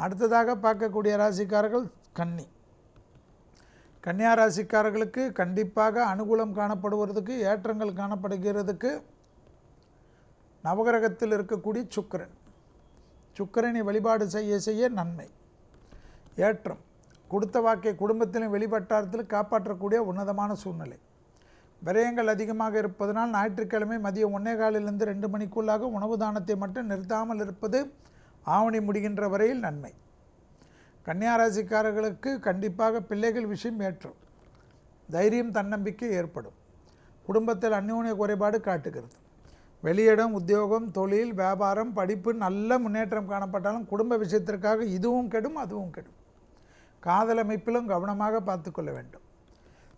அடுத்ததாக பார்க்கக்கூடிய ராசிக்காரர்கள் கன்னி. கன்னியா ராசிக்காரர்களுக்கு கண்டிப்பாக அனுகூலம் காணப்படுவதற்கு, ஏற்றங்கள் காணப்படுகிறதுக்கு நவகிரகத்தில் இருக்கக்கூடிய சுக்கிரனை வழிபாடு செய்ய செய்ய நன்மை, ஏற்றம். கொடுத்த வாக்கை குடும்பத்திலும் வெளிவட்டாரத்தில் காப்பாற்றக்கூடிய உன்னதமான சூழ்நிலை. விரயங்கள் அதிகமாக இருப்பதனால் ஞாயிற்றுக்கிழமை மதியம் 1:15 2 மணிக்குள்ளாக உணவு தானத்தை மட்டும் நிறுத்தாமல் இருப்பது ஆவணி முடிகின்ற வரையில் நன்மை. கன்னியா ராசிக்காரர்களுக்கு கண்டிப்பாக பிள்ளைகள் விஷயம் ஏற்றம், தைரியம், தன்னம்பிக்கை ஏற்படும். குடும்பத்தில் அந்யோன்ய குறைபாடு காட்டுகிறது. வெளியிடம், உத்தியோகம், தொழில், வியாபாரம், படிப்பு நல்ல முன்னேற்றம் காணப்பட்டாலும் குடும்ப விஷயத்திற்காக இதுவும் கெடும் அதுவும் கெடும். காதல் அமைப்பிலும் கவனமாக பார்த்து கொள்ள வேண்டும்.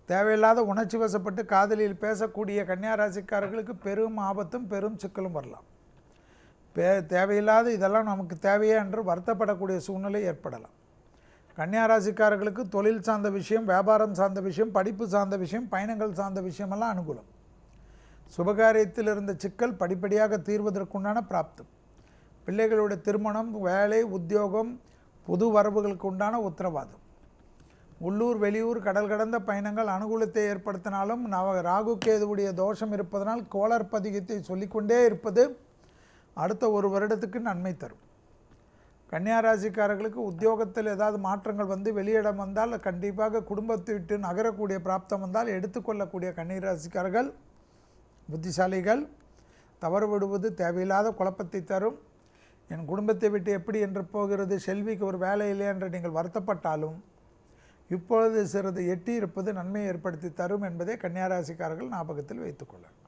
தேவையில்லாத உணர்ச்சி வசப்பட்டு காதலில் பேசக்கூடிய கன்னியா ராசிக்காரர்களுக்கு பெரும் ஆபத்தும் பெரும் சிக்கலும் வரலாம். தேவையில்லாத இதெல்லாம் நமக்கு தேவையா என்று வருத்தப்படக்கூடிய சூழ்நிலை ஏற்படலாம். கன்னியா ராசிக்காரர்களுக்கு தொழில் சார்ந்த விஷயம், வியாபாரம் சார்ந்த விஷயம், படிப்பு சார்ந்த விஷயம், பயணங்கள் சார்ந்த விஷயமெல்லாம் அனுகூலம். சுபகாரியத்தில் இருந்த சிக்கல் படிப்படியாக தீர்வதற்குண்டான பிராப்தம். பிள்ளைகளுடைய திருமணம், வேலை, உத்தியோகம், புது வரவுகளுக்கு உண்டான உத்தரவாதம். உள்ளூர், வெளியூர், கடல் கடந்த பயணங்கள் அனுகூலத்தை ஏற்படுத்தினாலும் ராகு கேதுவுடைய தோஷம் இருப்பதனால் கோளர் பதிகத்தை சொல்லிக்கொண்டே இருப்பது அடுத்த 1 வருடத்துக்கு நன்மை தரும். கன்னியா ராசிக்காரர்களுக்கு உத்தியோகத்தில் ஏதாவது மாற்றங்கள் வந்து வெளியிடம் வந்தால், கண்டிப்பாக குடும்பத்தை விட்டு நகரக்கூடிய பிராப்தம் வந்தால் எடுத்துக்கொள்ளக்கூடிய கன்னியா ராசிக்காரர்கள் புத்திசாலிகள். தவறு விடுவது தேவையில்லாத குழப்பத்தை தரும். என் குடும்பத்தை விட்டு எப்படி என்று போகிறது, செல்விக்கு ஒரு வேலை இல்லை என்று நீங்கள் வருத்தப்பட்டாலும் இப்பொழுது சிறிது எட்டி இருப்பது நன்மையை ஏற்படுத்தி தரும் என்பதை கன்னியா ராசிக்காரர்கள் ஞாபகத்தில் வைத்துக்கொள்ள.